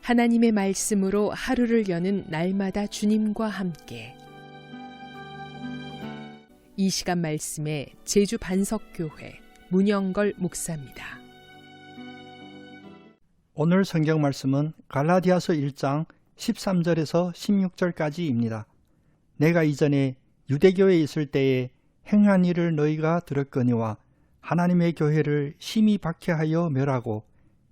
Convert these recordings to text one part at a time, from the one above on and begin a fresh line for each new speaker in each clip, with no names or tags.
하나님의 말씀으로 하루를 여는 날마다 주님과 함께. 이 시간 말씀에 제주 반석교회 문영걸 목사입니다.
오늘 성경 말씀은 갈라디아서 1장 13절에서 16절까지입니다. 내가 이전에 유대교에 있을 때에 행한 일을 너희가 들었거니와 하나님의 교회를 심히 박해하여 멸하고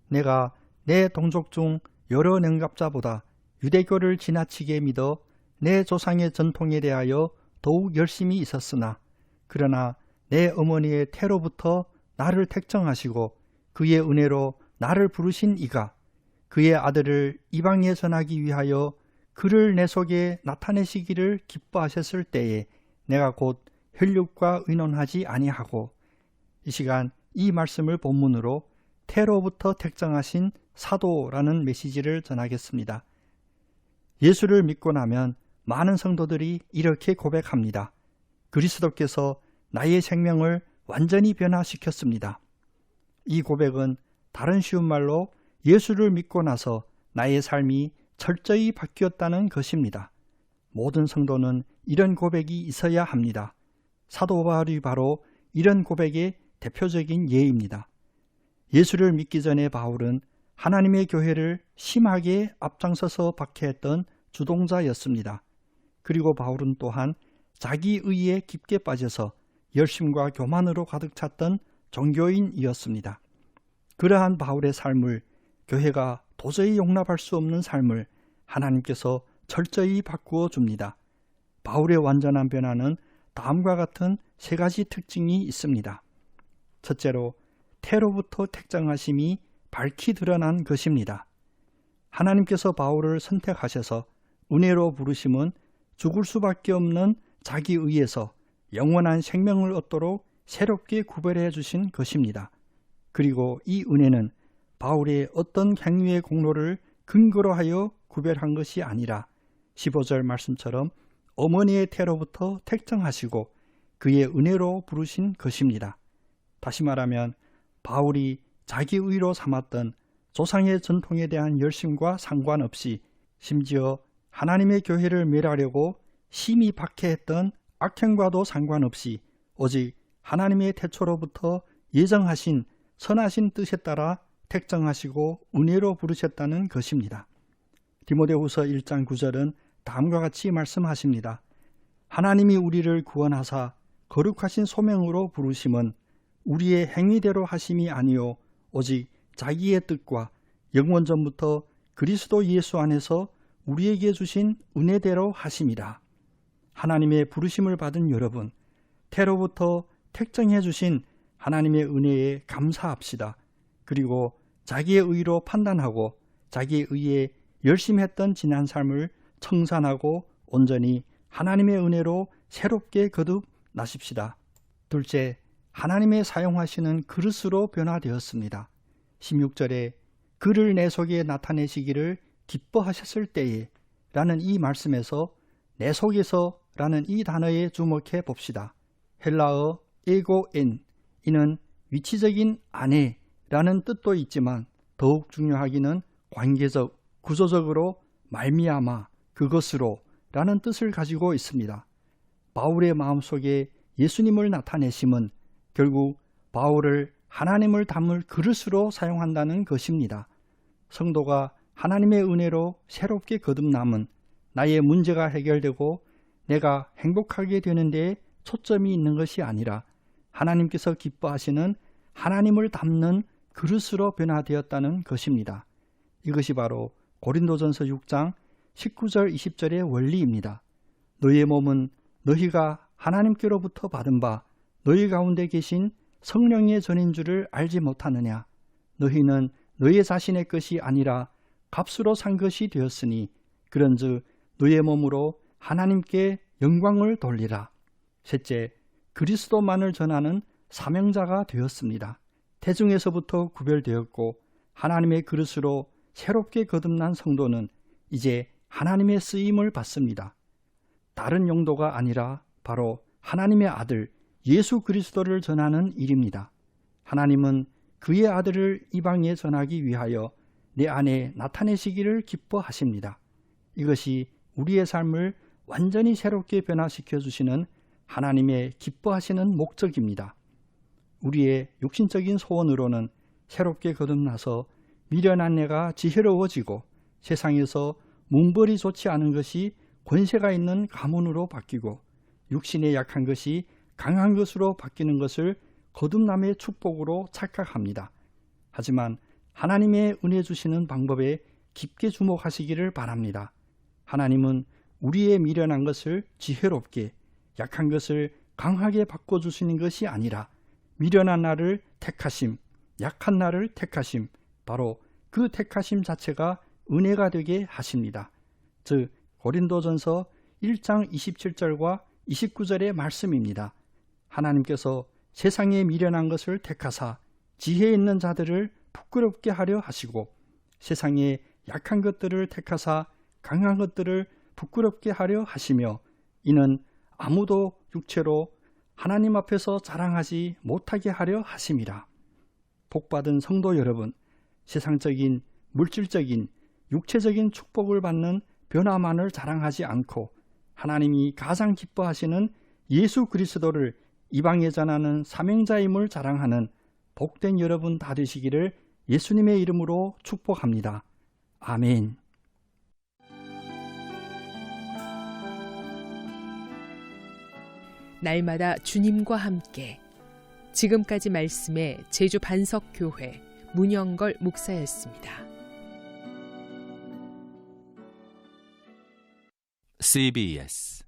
내가 내 동족 중 여러 능갑자보다 유대교를 지나치게 믿어 내 조상의 전통에 대하여 더욱 열심히 있었으나 그러나 내 어머니의 태로부터 나를 택정하시고 그의 은혜로 나를 부르신 이가 그의 아들을 이방에 전하기 위하여 그를 내 속에 나타내시기를 기뻐하셨을 때에 내가 곧 혈육과 의논하지 아니하고. 이 시간 이 말씀을 본문으로 태로부터 택정하신 사도라는 메시지를 전하겠습니다. 예수를 믿고 나면 많은 성도들이 이렇게 고백합니다. 그리스도께서 나의 생명을 완전히 변화시켰습니다. 이 고백은 다른 쉬운 말로 예수를 믿고 나서 나의 삶이 철저히 바뀌었다는 것입니다. 모든 성도는 이런 고백이 있어야 합니다. 사도 바울이 바로 이런 고백의 대표적인 예입니다. 예수를 믿기 전에 바울은 하나님의 교회를 심하게 앞장서서 박해했던 주동자였습니다. 그리고 바울은 또한 자기 의에 깊게 빠져서 열심과 교만으로 가득 찼던 종교인이었습니다. 그러한 바울의 삶을, 교회가 도저히 용납할 수 없는 삶을 하나님께서 철저히 바꾸어 줍니다. 바울의 완전한 변화는 다음과 같은 세 가지 특징이 있습니다. 첫째로 태로부터 택정하심이 밝히 드러난 것입니다. 하나님께서 바울을 선택하셔서 은혜로 부르심은 죽을 수밖에 없는 자기 의에서 영원한 생명을 얻도록 새롭게 구별해 주신 것입니다. 그리고 이 은혜는 바울의 어떤 행위의 공로를 근거로 하여 구별한 것이 아니라 15절 말씀처럼 어머니의 태로부터 택정하시고 그의 은혜로 부르신 것입니다. 다시 말하면 바울이 자기 의로 삼았던 조상의 전통에 대한 열심과 상관없이 심지어 하나님의 교회를 멸하려고 심히 박해했던 악행과도 상관없이 오직 하나님의 태초로부터 예정하신 선하신 뜻에 따라 택정하시고 은혜로 부르셨다는 것입니다. 디모데후서 1장 9절은 다음과 같이 말씀하십니다. 하나님이 우리를 구원하사 거룩하신 소명으로 부르심은 우리의 행위대로 하심이 아니요 오직 자기의 뜻과 영원 전부터 그리스도 예수 안에서 우리에게 주신 은혜대로 하심이라. 하나님의 부르심을 받은 여러분, 태로부터 택정해 주신 하나님의 은혜에 감사합시다. 그리고 자기의 의로 판단하고 자기의 의에 열심히 했던 지난 삶을 청산하고 온전히 하나님의 은혜로 새롭게 거듭나십시다. 둘째, 하나님의 사용하시는 그릇으로 변화되었습니다. 16절에 그를 내 속에 나타내시기를 기뻐하셨을 때에 라는 이 말씀에서 내 속에서 라는 이 단어에 주목해 봅시다. 헬라어 에고엔, 이는 위치적인 안에 라는 뜻도 있지만 더욱 중요하기는 관계적, 구조적으로 말미암아 그것으로 라는 뜻을 가지고 있습니다. 바울의 마음속에 예수님을 나타내심은 결국 바울을 하나님을 담을 그릇으로 사용한다는 것입니다. 성도가 하나님의 은혜로 새롭게 거듭남은 나의 문제가 해결되고 내가 행복하게 되는 데에 초점이 있는 것이 아니라 하나님께서 기뻐하시는 하나님을 담는 그릇으로 변화되었다는 것입니다. 이것이 바로 고린도전서 6장 19절 20절의 원리입니다. 너희의 몸은 너희가 하나님께로부터 받은 바 너희 가운데 계신 성령의 전인 줄을 알지 못하느냐. 너희는 너희 자신의 것이 아니라 값으로 산 것이 되었으니 그런즉 너희의 몸으로 하나님께 영광을 돌리라. 셋째, 그리스도만을 전하는 사명자가 되었습니다. 대중에서부터 구별되었고 하나님의 그릇으로 새롭게 거듭난 성도는 이제 하나님의 쓰임을 받습니다. 다른 용도가 아니라 바로 하나님의 아들 예수 그리스도를 전하는 일입니다. 하나님은 그의 아들을 이방에 전하기 위하여 내 안에 나타내시기를 기뻐하십니다. 이것이 우리의 삶을 완전히 새롭게 변화시켜 주시는 하나님의 기뻐하시는 목적입니다. 우리의 육신적인 소원으로는 새롭게 거듭나서 미련한 내가 지혜로워지고 세상에서 문벌이 좋지 않은 것이 권세가 있는 가문으로 바뀌고 육신의 약한 것이 강한 것으로 바뀌는 것을 거듭남의 축복으로 착각합니다. 하지만 하나님의 은혜 주시는 방법에 깊게 주목하시기를 바랍니다. 하나님은 우리의 미련한 것을 지혜롭게, 약한 것을 강하게 바꿔주시는 것이 아니라 미련한 나를 택하심, 약한 나를 택하심, 바로 그 택하심 자체가 은혜가 되게 하십니다. 즉 고린도전서 1장 27절과 29절의 말씀입니다. 하나님께서 세상에 미련한 것을 택하사 지혜 있는 자들을 부끄럽게 하려 하시고 세상에 약한 것들을 택하사 강한 것들을 부끄럽게 하려 하시며 이는 아무도 육체로 하나님 앞에서 자랑하지 못하게 하려 하심이라. 복받은 성도 여러분, 세상적인 물질적인 육체적인 축복을 받는 변화만을 자랑하지 않고 하나님이 가장 기뻐하시는 예수 그리스도를 이방에 전하는 사명자임을 자랑하는 복된 여러분 다 되시기를 예수님의 이름으로 축복합니다. 아멘.
날마다 주님과 함께. 지금까지 말씀의 제주 반석교회 문영걸 목사였습니다.
CBS